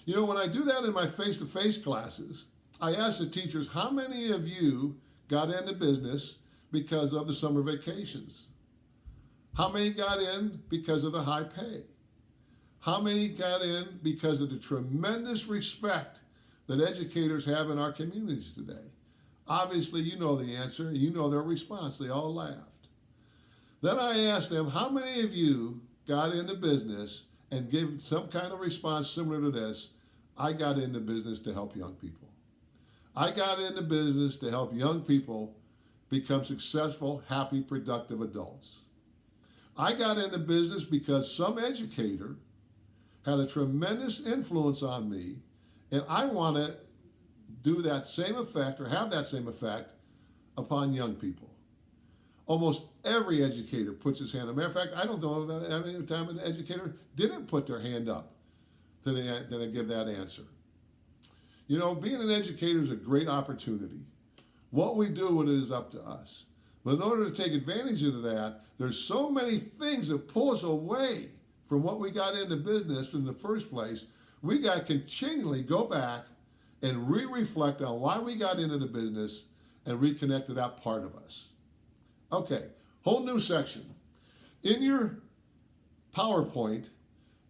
You know, when I do that in my face-to-face classes, I ask the teachers, how many of you got into business because of the summer vacations? How many got in because of the high pay? How many got in because of the tremendous respect that educators have in our communities today? Obviously, you know the answer. You know their response. They all laughed. Then I asked them, how many of you got into business and gave some kind of response similar to this? I got into business to help young people. I got into business to help young people become successful, happy, productive adults. I got into business because some educator had a tremendous influence on me, and I want to do that same effect or have that same effect upon young people. Almost every educator puts his hand up. Matter of fact, I don't know of any time an educator didn't put their hand up to give that answer. You know, being an educator is a great opportunity. What we do with it is up to us. But in order to take advantage of that, there's so many things that pull us away from what we got into business in the first place. We got to continually go back and reflect on why we got into the business and reconnect to that part of us. Okay, whole new section. In your PowerPoint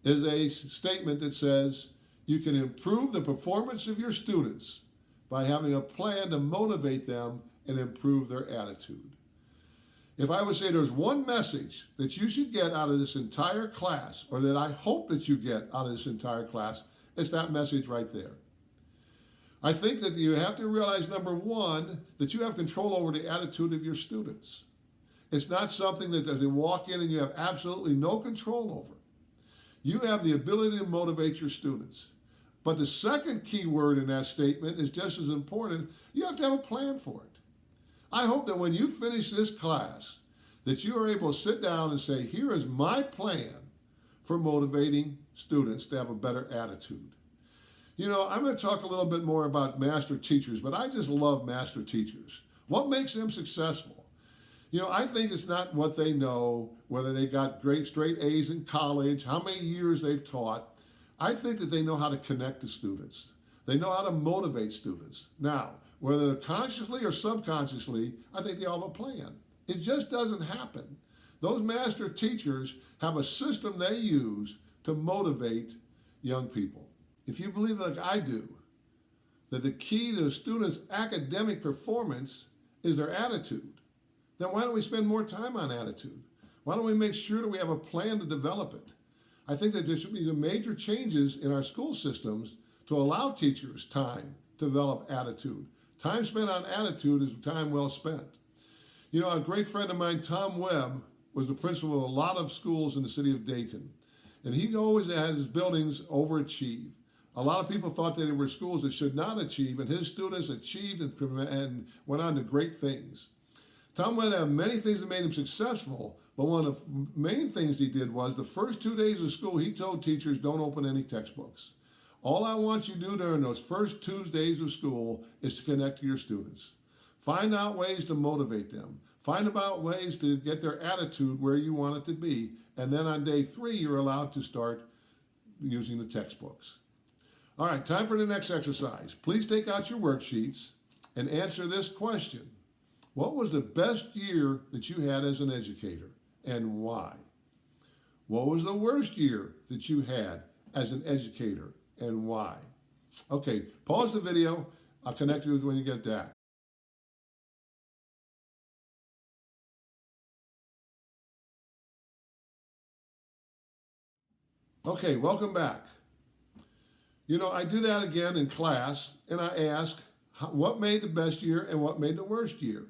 is a statement that says you can improve the performance of your students by having a plan to motivate them and improve their attitude. If I would say there's one message that you should get out of this entire class, or that I hope that you get out of this entire class, it's that message right there. I think that you have to realize, number one, that you have control over the attitude of your students. It's not something that they walk in and you have absolutely no control over. You have the ability to motivate your students. But the second key word in that statement is just as important. You have to have a plan for it. I hope that when you finish this class, that you are able to sit down and say, here is my plan for motivating students to have a better attitude. You know, I'm going to talk a little bit more about master teachers, but I just love master teachers. What makes them successful? You know, I think it's not what they know, whether they got great straight A's in college, how many years they've taught. I think that they know how to connect to students. They know how to motivate students. Now, whether consciously or subconsciously, I think they all have a plan. It just doesn't happen. Those master teachers have a system they use to motivate young people. If you believe like I do, that the key to a student's academic performance is their attitude, then why don't we spend more time on attitude? Why don't we make sure that we have a plan to develop it? I think that there should be some major changes in our school systems to allow teachers time to develop attitude. Time spent on attitude is time well spent. You know, a great friend of mine, Tom Webb, was the principal of a lot of schools in the city of Dayton. And he always had his buildings overachieve. A lot of people thought that they were schools that should not achieve, and his students achieved and went on to great things. Tom Webb had many things that made him successful, but one of the main things he did was the first 2 days of school, he told teachers, don't open any textbooks. All I want you to do during those first 2 days of school is to connect to your students. Find out ways to motivate them. Find out ways to get their attitude where you want it to be. And then on day 3, you're allowed to start using the textbooks. All right, time for the next exercise. Please take out your worksheets and answer this question. What was the best year that you had as an educator and why? What was the worst year that you had as an educator and why? Okay, pause the video. I'll connect you with when you get that. Okay, welcome back. You know, I do that again in class, and I ask, what made the best year and what made the worst year?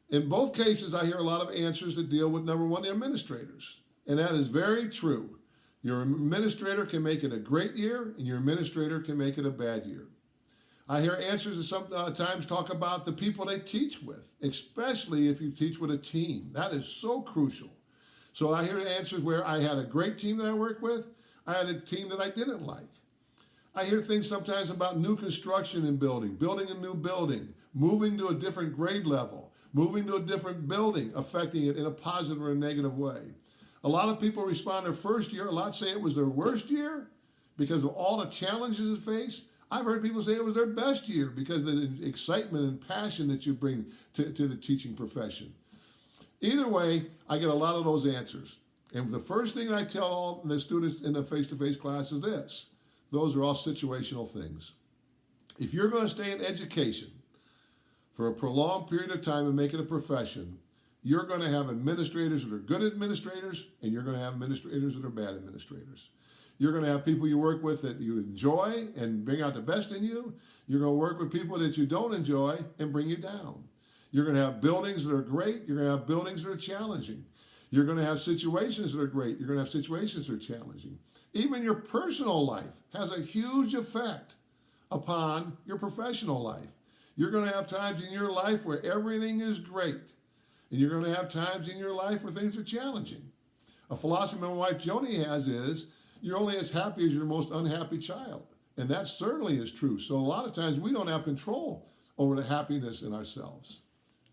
In both cases, I hear a lot of answers that deal with, number one, the administrators. And that is very true. Your administrator can make it a great year, and your administrator can make it a bad year. I hear answers that sometimes talk about the people they teach with, especially if you teach with a team. That is so crucial. So I hear answers where I had a great team that I worked with, I had a team that I didn't like. I hear things sometimes about new construction in building a new building, moving to a different grade level, moving to a different building, affecting it in a positive or a negative way. A lot of people respond their first year, a lot say it was their worst year because of all the challenges they face. I've heard people say it was their best year because of the excitement and passion that you bring to the teaching profession. Either way, I get a lot of those answers. And the first thing I tell all the students in the face-to-face class is this: those are all situational things. If you're going to stay in education for a prolonged period of time and make it a profession, you're going to have administrators that are good administrators, and you're going to have administrators that are bad administrators. You're going to have people you work with that you enjoy and bring out the best in you. You're going to work with people that you don't enjoy and bring you down. You're going to have buildings that are great. You're going to have buildings that are challenging. You're going to have situations that are great. You're going to have situations that are challenging. Even your personal life has a huge effect upon your professional life. You're going to have times in your life where everything is great. And you're going to have times in your life where things are challenging. A philosophy my wife Joni has is, you're only as happy as your most unhappy child. And that certainly is true. So a lot of times we don't have control over the happiness in ourselves.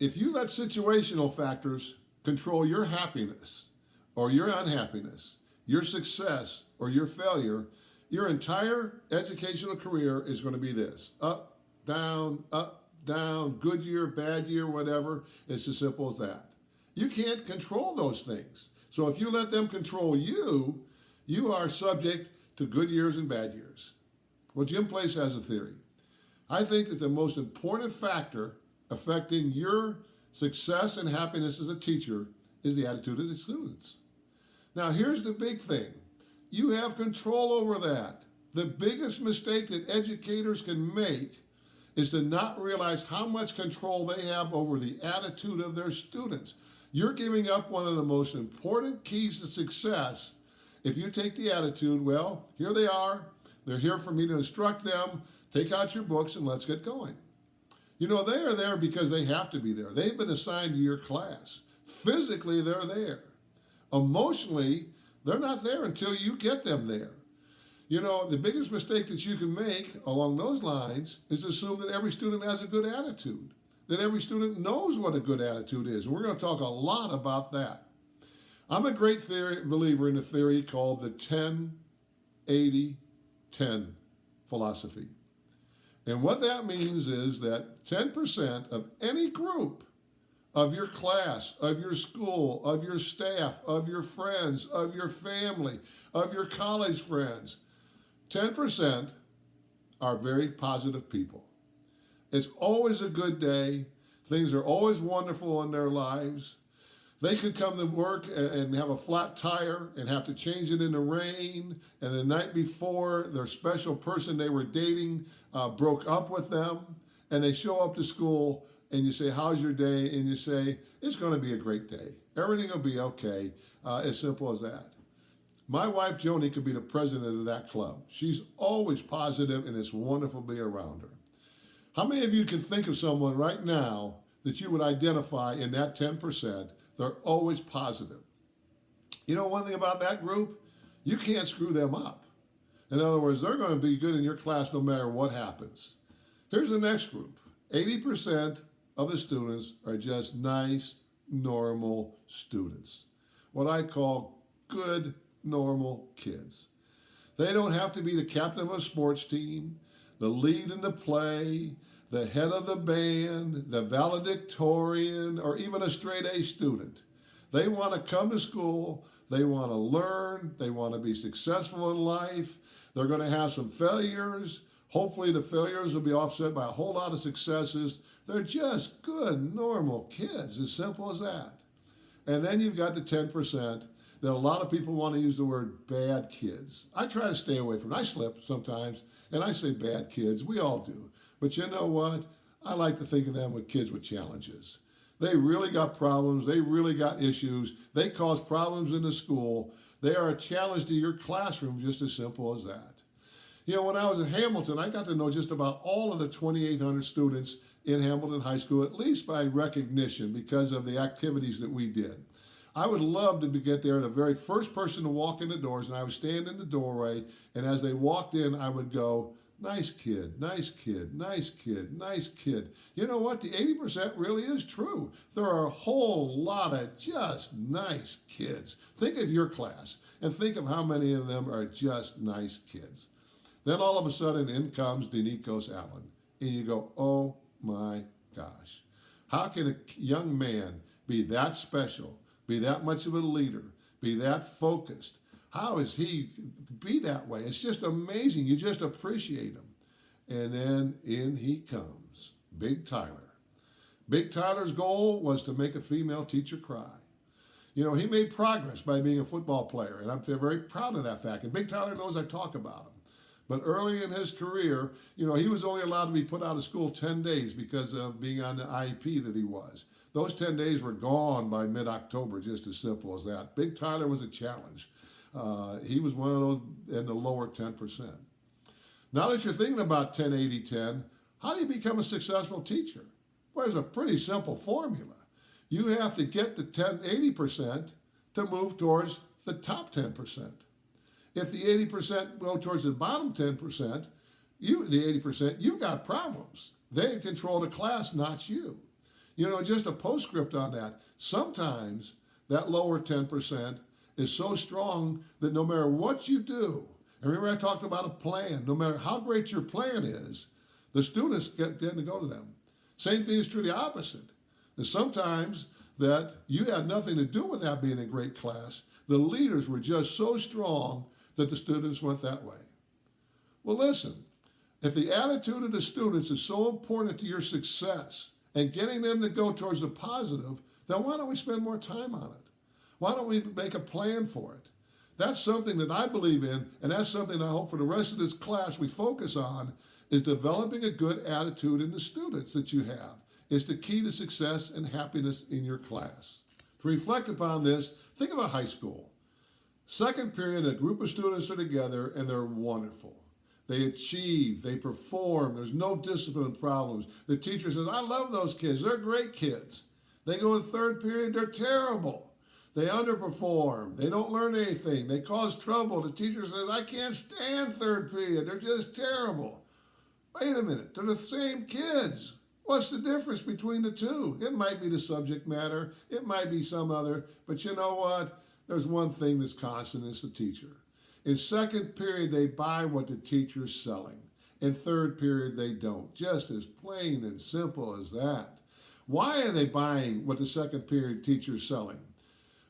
If you let situational factors control your happiness or your unhappiness, your success or your failure, your entire educational career is going to be this: up, down, good year, bad year, whatever. It's as simple as that. You can't control those things. So if you let them control you, you are subject to good years and bad years. Well, Jim Place has a theory. I think that the most important factor affecting your success and happiness as a teacher is the attitude of the students. Now, here's the big thing. You have control over that. The biggest mistake that educators can make is to not realize how much control they have over the attitude of their students. You're giving up one of the most important keys to success if you take the attitude, well, here they are. They're here for me to instruct them. Take out your books and let's get going. You know, they are there because they have to be there. They've been assigned to your class. Physically, they're there. Emotionally, they're not there until you get them there. You know, the biggest mistake that you can make along those lines is to assume that every student has a good attitude, that every student knows what a good attitude is. And we're going to talk a lot about that. I'm a great believer in a theory called the 10-80-10 philosophy. And what that means is that 10% of any group, of your class, of your school, of your staff, of your friends, of your family, of your college friends, 10% are very positive people. It's always a good day. Things are always wonderful in their lives. They could come to work and have a flat tire and have to change it in the rain. And the night before, their special person they were dating broke up with them. And they show up to school and you say, how's your day? And you say, it's going to be a great day. Everything will be okay. As simple as that. My wife, Joni, could be the president of that club. She's always positive and it's wonderful to be around her. How many of you can think of someone right now that you would identify in that 10%? They're always positive. You know one thing about that group? You can't screw them up. In other words, they're going to be good in your class no matter what happens. Here's the next group. 80% of the students are just nice, normal students. What I call good, normal kids. They don't have to be the captain of a sports team, the lead in the play, the head of the band, the valedictorian, or even a straight A student. They want to come to school, they want to learn, they want to be successful in life. They're going to have some failures. Hopefully the failures will be offset by a whole lot of successes. They're just good, normal kids, as simple as that. And then you've got the 10% that a lot of people want to use the word bad kids. I try to stay away from it. I slip sometimes, and I say bad kids. We all do. But you know what? I like to think of them with kids with challenges. They really got problems. They really got issues. They cause problems in the school. They are a challenge to your classroom, just as simple as that. You know, when I was at Hamilton, I got to know just about all of the 2,800 students in Hamilton High School, at least by recognition because of the activities that we did. I would love to get there, the very first person to walk in the doors, and I would stand in the doorway, and as they walked in, I would go, nice kid, nice kid, nice kid, nice kid. You know what? The 80% really is true. There are a whole lot of just nice kids. Think of your class, and think of how many of them are just nice kids. Then all of a sudden in comes Denikos Allen. And you go, oh my gosh. How can a young man be that special, be that much of a leader, be that focused? How is he be that way? It's just amazing. You just appreciate him. And then in he comes, Big Tyler. Big Tyler's goal was to make a female teacher cry. You know, he made progress by being a football player, and I'm very proud of that fact. And Big Tyler knows I talk about him. But early in his career, you know, he was only allowed to be put out of school 10 days because of being on the IEP that he was. Those 10 days were gone by mid-October, just as simple as that. Big Tyler was a challenge. He was one of those in the lower 10%. Now that you're thinking about 10-80-10, how do you become a successful teacher? Well, there's a pretty simple formula. You have to get to 80% to move towards the top 10%. If the 80% go towards the bottom 10%, the 80%, you've got problems. They control the class, not you. You know, just a postscript on that. Sometimes that lower 10% is so strong that no matter what you do, and remember I talked about a plan, no matter how great your plan is, the students get to go to them. Same thing is true the opposite. And sometimes that you had nothing to do with that being a great class. The leaders were just so strong that the students went that way. Well, listen, if the attitude of the students is so important to your success and getting them to go towards the positive, then why don't we spend more time on it? Why don't we make a plan for it? That's something that I believe in, and that's something I hope for the rest of this class we focus on, is developing a good attitude in the students that you have. It's the key to success and happiness in your class. To reflect upon this, think about high school. Second period, a group of students are together and they're wonderful. They achieve, they perform, there's no discipline problems. The teacher says, I love those kids, they're great kids. They go to third period, they're terrible. They underperform, they don't learn anything, they cause trouble. The teacher says, I can't stand third period, they're just terrible. Wait a minute, they're the same kids. What's the difference between the two? It might be the subject matter, it might be some other, but you know what? There's one thing that's constant, it's the teacher. In second period, they buy what the teacher's selling. In third period, they don't. Just as plain and simple as that. Why are they buying what the second period teacher's selling?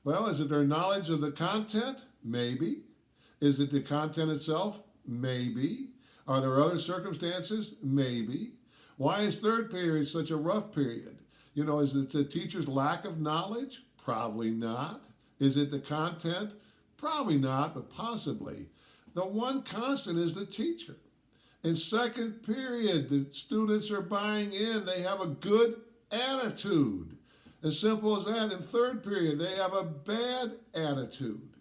Well, is it their knowledge of the content? Maybe. Is it the content itself? Maybe. Are there other circumstances? Maybe. Why is third period such a rough period? You know, is it the teacher's lack of knowledge? Probably not. Is it the content? Probably not, but possibly. The one constant is the teacher. In second period, the students are buying in. They have a good attitude. As simple as that. In third period, they have a bad attitude.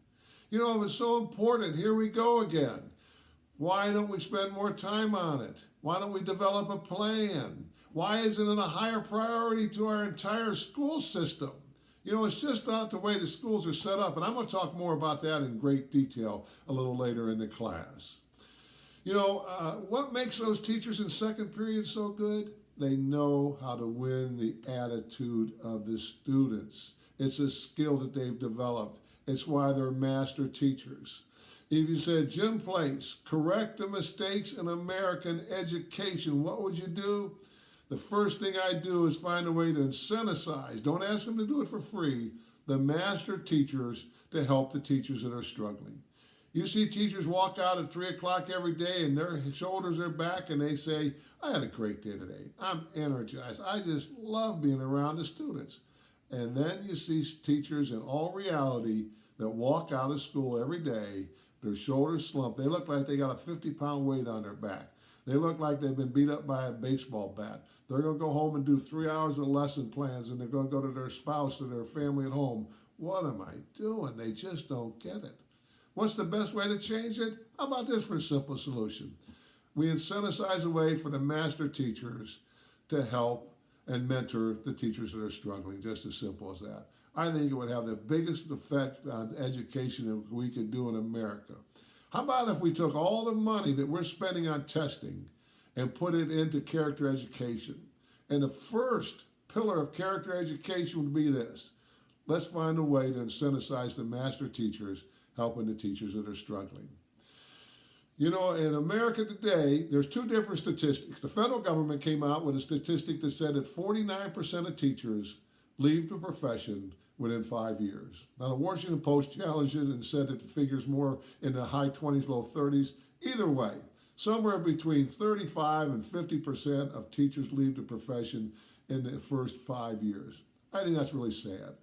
You know, it was so important. Here we go again. Why don't we spend more time on it? Why don't we develop a plan? Why isn't it a higher priority to our entire school system? You know, it's just not the way the schools are set up, and I'm going to talk more about that in great detail a little later in the class. You know, what makes those teachers in second period so good? They know how to win the attitude of the students. It's a skill that they've developed. It's why they're master teachers. If you said, Jim Place, correct the mistakes in American education, what would you do? The first thing I do is find a way to incentivize, don't ask them to do it for free, the master teachers to help the teachers that are struggling. You see teachers walk out at 3 o'clock every day and their shoulders are back and they say, I had a great day today. I'm energized. I just love being around the students. And then you see teachers in all reality that walk out of school every day, their shoulders slumped. They look like they got a 50-pound weight on their back. They look like they've been beat up by a baseball bat. They're going to go home and do 3 hours of lesson plans, and they're going to go to their spouse or their family at home. What am I doing? They just don't get it. What's the best way to change it? How about this for a simple solution? We incentivize a way for the master teachers to help and mentor the teachers that are struggling, just as simple as that. I think it would have the biggest effect on education that we could do in America. How about if we took all the money that we're spending on testing and put it into character education? And the first pillar of character education would be this. Let's find a way to incentivize the master teachers helping the teachers that are struggling. You know, in America today, there's two different statistics. The federal government came out with a statistic that said that 49% of teachers leave the profession within 5 years. Now, the Washington Post challenged it and said that the figure's more in the high 20s, low 30s. Either way, somewhere between 35 and 50% of teachers leave the profession in the first 5 years. I think that's really sad.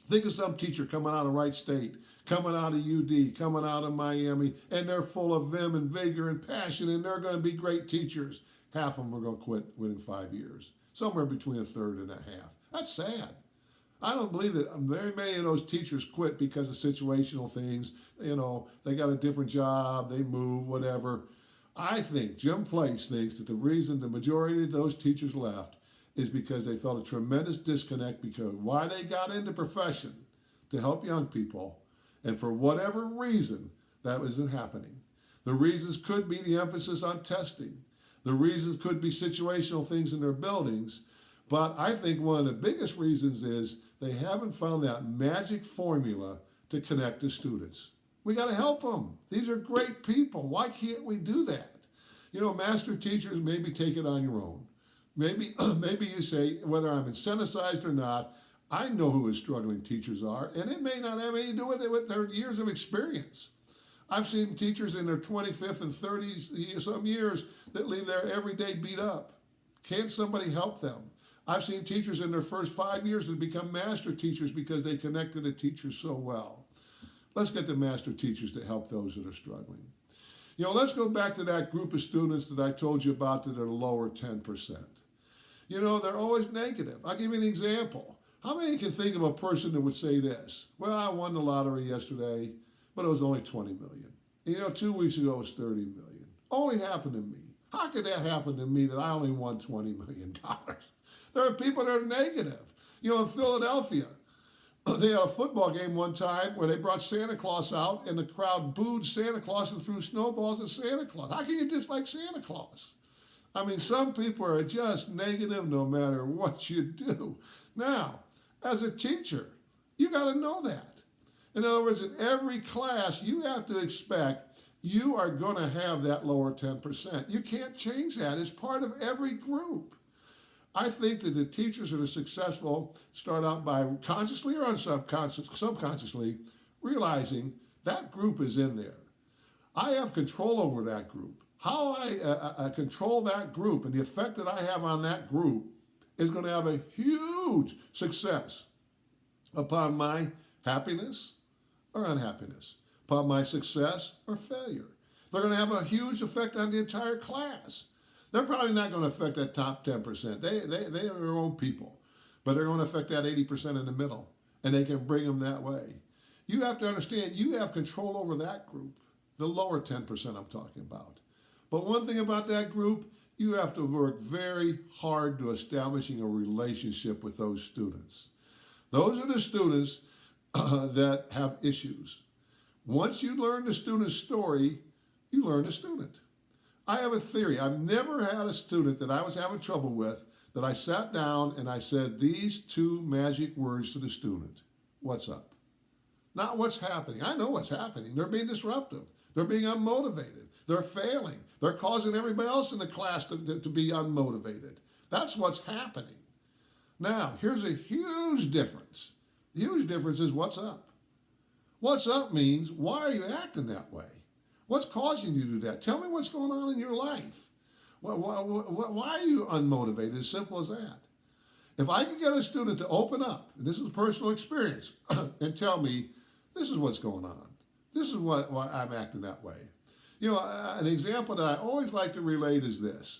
Think of some teacher coming out of Wright State, coming out of UD, coming out of Miami, and they're full of vim and vigor and passion, and they're going to be great teachers. Half of them are going to quit within 5 years, somewhere between a third and a half. That's sad. I don't believe that very many of those teachers quit because of situational things. You know, they got a different job, they move, whatever. I think Jim Place thinks that the reason the majority of those teachers left is because they felt a tremendous disconnect because why they got into profession to help young people, and for whatever reason, that isn't happening. The reasons could be the emphasis on testing. The reasons could be situational things in their buildings. But I think one of the biggest reasons is they haven't found that magic formula to connect to students. We got to help them. These are great people. Why can't we do that? You know, master teachers, maybe take it on your own. Maybe you say, whether I'm incentivized or not, I know who his struggling teachers are, and it may not have anything to do with their years of experience. I've seen teachers in their 25th and 30s, some years, that leave there every day beat up. Can't somebody help them? I've seen teachers in their first 5 years that become master teachers because they connected the teachers so well. Let's get the master teachers to help those that are struggling. You know, let's go back to that group of students that I told you about that are lower 10%. You know, they're always negative. I'll give you an example. How many can think of a person that would say this? Well, I won the lottery yesterday, but it was only 20 million. You know, 2 weeks ago it was 30 million. Only happened to me. How could that happen to me that I only won $20 million? There are people that are negative. You know, in Philadelphia, they had a football game one time where they brought Santa Claus out and the crowd booed Santa Claus and threw snowballs at Santa Claus. How can you dislike Santa Claus? I mean, some people are just negative no matter what you do. Now, as a teacher, you got to know that. In other words, in every class, you have to expect you are going to have that lower 10%. You can't change that. It's part of every group. I think that the teachers that are successful start out by consciously or subconsciously realizing that group is in there. I have control over that group. How I control that group and the effect that I have on that group is going to have a huge success upon my happiness or unhappiness, upon my success or failure. They're going to have a huge effect on the entire class. They're probably not going to affect that top 10%. They are their own people, but they're going to affect that 80% in the middle, and they can bring them that way. You have to understand you have control over that group, the lower 10% I'm talking about. But one thing about that group, you have to work very hard to establishing a relationship with those students. Those are the students that have issues. Once you learn the student's story, you learn the student. I have a theory. I've never had a student that I was having trouble with that I sat down and I said these two magic words to the student. What's up? Not what's happening. I know what's happening. They're being disruptive. They're being unmotivated. They're failing. They're causing everybody else in the class to be unmotivated. That's what's happening. Now, here's a huge difference. The huge difference is what's up. What's up means, why are you acting that way? What's causing you to do that? Tell me what's going on in your life. Why are you unmotivated? As simple as that. If I can get a student to open up, and this is personal experience, and tell me, this is what's going on. This is why I'm acting that way. You know, an example that I always like to relate is this.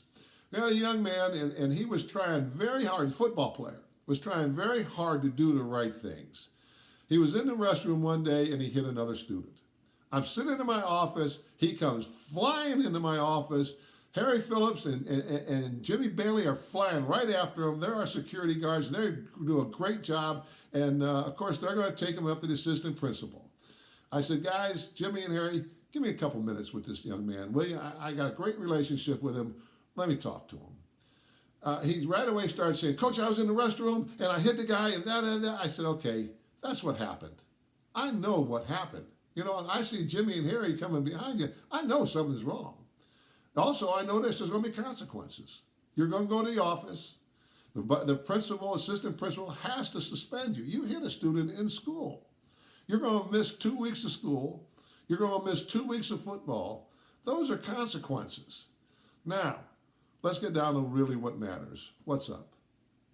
We had a young man, and he was trying very hard, a football player, was trying very hard to do the right things. He was in the restroom one day, and he hit another student. I'm sitting in my office. He comes flying into my office. Harry Phillips and Jimmy Bailey are flying right after him. They're our security guards. They do a great job. And, of course, they're going to take him up to the assistant principal. I said, guys, Jimmy and Harry, give me a couple minutes with this young man, will you? I got a great relationship with him. Let me talk to him. He right away started saying, Coach, I was in the restroom, and I hit the guy, and da-da-da. I said, okay, that's what happened. I know what happened. You know, and I see Jimmy and Harry coming behind you. I know something's wrong. Also, I know there's going to be consequences. You're going to go to the office. The principal, assistant principal has to suspend you. You hit a student in school. You're going to miss 2 weeks of school. You're going to miss 2 weeks of football. Those are consequences. Now, let's get down to really what matters. What's up?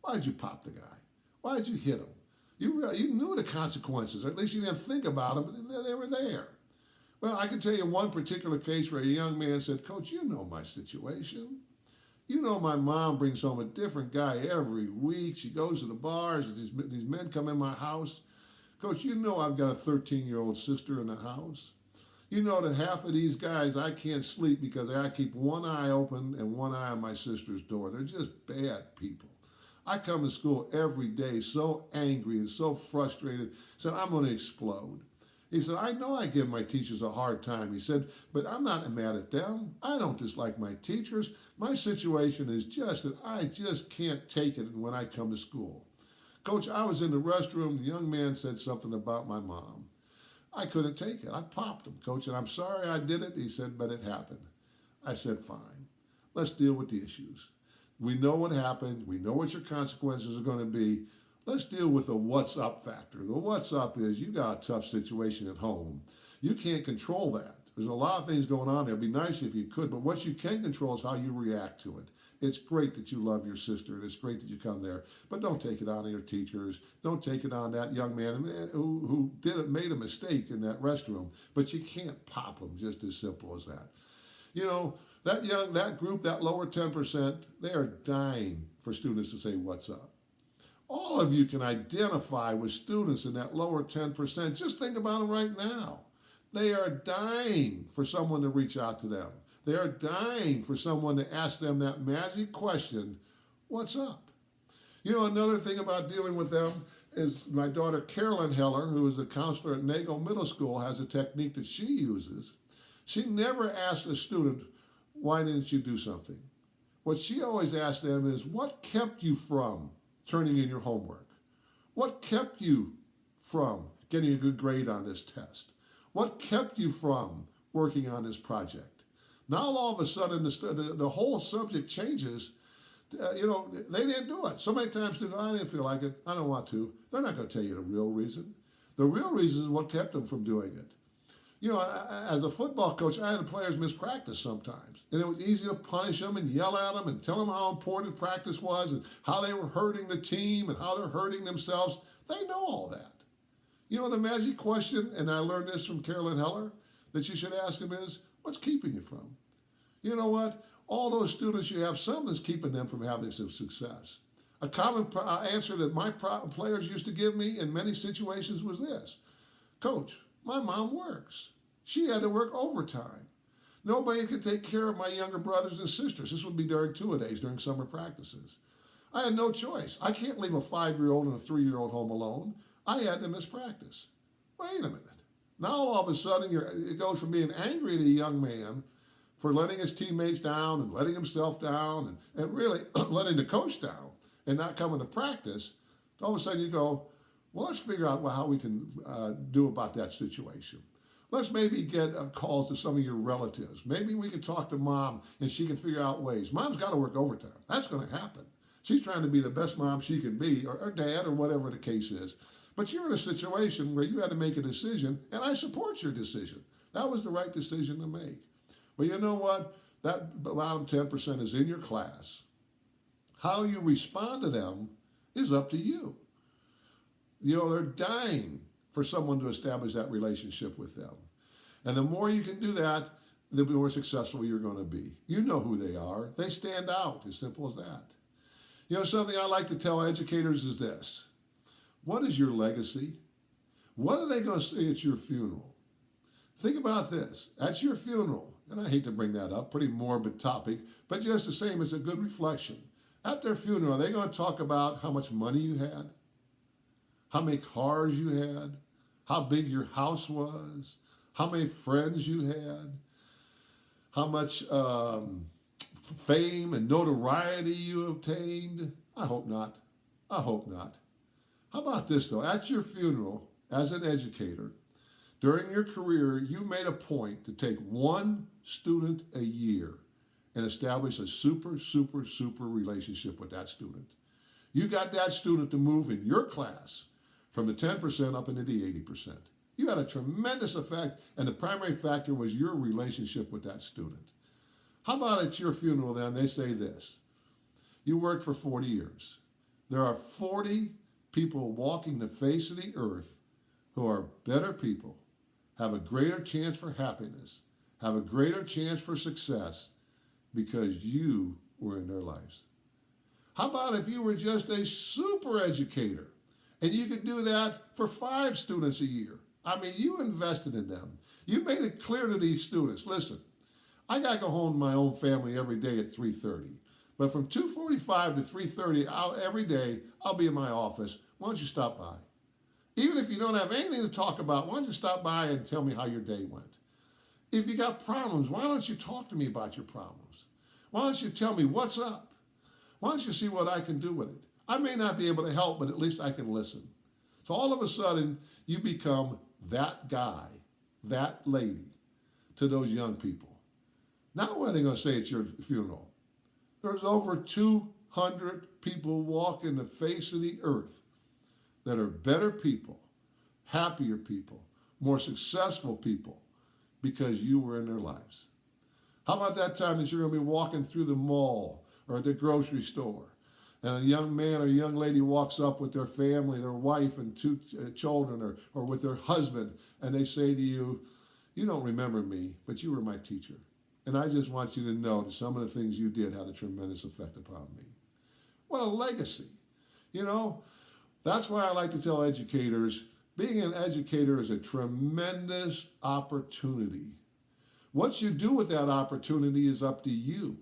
Why'd you pop the guy? Why'd you hit him? You knew the consequences, or at least you didn't think about them, but they were there. Well, I can tell you one particular case where a young man said, Coach, you know my situation. You know my mom brings home a different guy every week. She goes to the bars. These men come in my house. Coach, you know I've got a 13-year-old sister in the house. You know that half of these guys, I can't sleep because I keep one eye open and one eye on my sister's door. They're just bad people. I come to school every day so angry and so frustrated. Said, I'm going to explode. He said, I know I give my teachers a hard time. He said, but I'm not mad at them. I don't dislike my teachers. My situation is just that I just can't take it when I come to school. Coach, I was in the restroom. The young man said something about my mom. I couldn't take it. I popped him, Coach, and I'm sorry I did it. He said, but it happened. I said, fine. Let's deal with the issues. We know what happened. We know what your consequences are going to be. Let's deal with the what's up factor. The what's up is you got a tough situation at home. You can't control that. There's a lot of things going on there. It'd be nice if you could, but what you can control is how you react to it. It's great that you love your sister, and it's great that you come there, but don't take it on your teachers. Don't take it on that young man who made a mistake in that restroom, but you can't pop him, just as simple as that. You know, that group, that lower 10%, they are dying for students to say, what's up? All of you can identify with students in that lower 10%. Just think about them right now. They are dying for someone to reach out to them. They are dying for someone to ask them that magic question, what's up? You know, another thing about dealing with them is my daughter Carolyn Heller, who is a counselor at Nagle Middle School, has a technique that she uses. She never asks a student, why didn't you do something? What she always asks them is, what kept you from turning in your homework? What kept you from getting a good grade on this test? What kept you from working on this project? Now all of a sudden the whole subject changes. They didn't do it. So many times they go, I didn't feel like it. I don't want to. They're not going to tell you the real reason. The real reason is what kept them from doing it. You know, as a football coach, I had the players miss practice sometimes. And it was easy to punish them and yell at them and tell them how important practice was and how they were hurting the team and how they're hurting themselves. They know all that. You know, the magic question, and I learned this from Carolyn Heller, that you should ask them is, what's keeping you from? You know what? All those students you have, something's keeping them from having some success. A common answer that my players used to give me in many situations was this. Coach, my mom works. She had to work overtime. Nobody could take care of my younger brothers and sisters. This would be during two-a-days, during summer practices. I had no choice. I can't leave a 5-year-old and a 3-year-old home alone. I had to miss practice. Wait a minute. Now all of a sudden it goes from being angry at a young man for letting his teammates down and letting himself down and really letting the coach down and not coming to practice, to all of a sudden you go, well, let's figure out how we can do about that situation. Let's maybe get calls to some of your relatives. Maybe we can talk to mom and she can figure out ways. Mom's got to work overtime. That's going to happen. She's trying to be the best mom she can be, or dad, or whatever the case is. But you're in a situation where you had to make a decision, and I support your decision. That was the right decision to make. Well, you know what? That bottom 10% is in your class. How you respond to them is up to you. You know, they're dying for someone to establish that relationship with them. And the more you can do that, the more successful you're going to be. You know who they are. They stand out, as simple as that. You know, something I like to tell educators is this. What is your legacy? What are they going to say at your funeral? Think about this. At your funeral, and I hate to bring that up, pretty morbid topic, but just the same, it's a good reflection. At their funeral, are they going to talk about how much money you had? How many cars you had? How big your house was? How many friends you had? How much fame and notoriety you obtained? I hope not. I hope not. How about this, though? At your funeral, as an educator, During your career, you made a point to take one student a year and establish a super relationship with that student. You got that student to move in your class from the 10% up into the 80%. You had a tremendous effect, and the primary factor was your relationship with that student. How about at your funeral then, they say this: you worked for 40 years. There are 40 people walking the face of the earth who are better people, have a greater chance for happiness, have a greater chance for success because you were in their lives. How about if you were just a super educator and you could do that for 5 students a year? I mean, you invested in them. You made it clear to these students, listen, I got to go home to my own family every day at 3:30. But from 2:45 to 3:30 every day, I'll be in my office. Why don't you stop by? Even if you don't have anything to talk about, why don't you stop by and tell me how your day went? If you got problems, why don't you talk to me about your problems? Why don't you tell me what's up? Why don't you see what I can do with it? I may not be able to help, but at least I can listen. So all of a sudden, you become that guy, that lady to those young people. Now what are they going to say at your funeral? There's over 200 people walking the face of the earth that are better people, happier people, more successful people because you were in their lives. How about that time that you're going to be walking through the mall or at the grocery store and a young man or a young lady walks up with their family, their wife and 2 children or with their husband, and they say to you, you don't remember me, but you were my teacher. And I just want you to know that some of the things you did had a tremendous effect upon me. What a legacy. You know, that's why I like to tell educators, being an educator is a tremendous opportunity. What you do with that opportunity is up to you.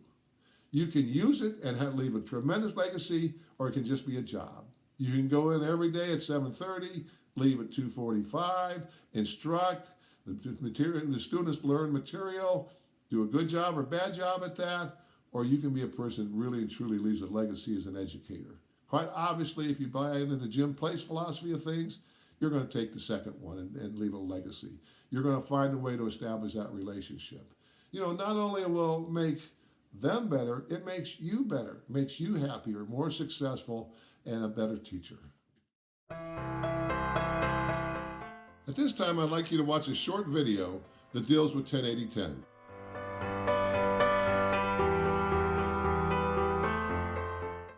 You can use it and leave a tremendous legacy, or it can just be a job. You can go in every day at 7:30, leave at 2:45, instruct, the students learn material, do a good job or bad job at that, or you can be a person that really and truly leaves a legacy as an educator. Quite obviously, if you buy into the Jim Place philosophy of things, you're going to take the second one and leave a legacy. You're going to find a way to establish that relationship. You know, not only will it make them better, it makes you better, makes you happier, more successful, and a better teacher. At this time, I'd like you to watch a short video that deals with 10-80-10.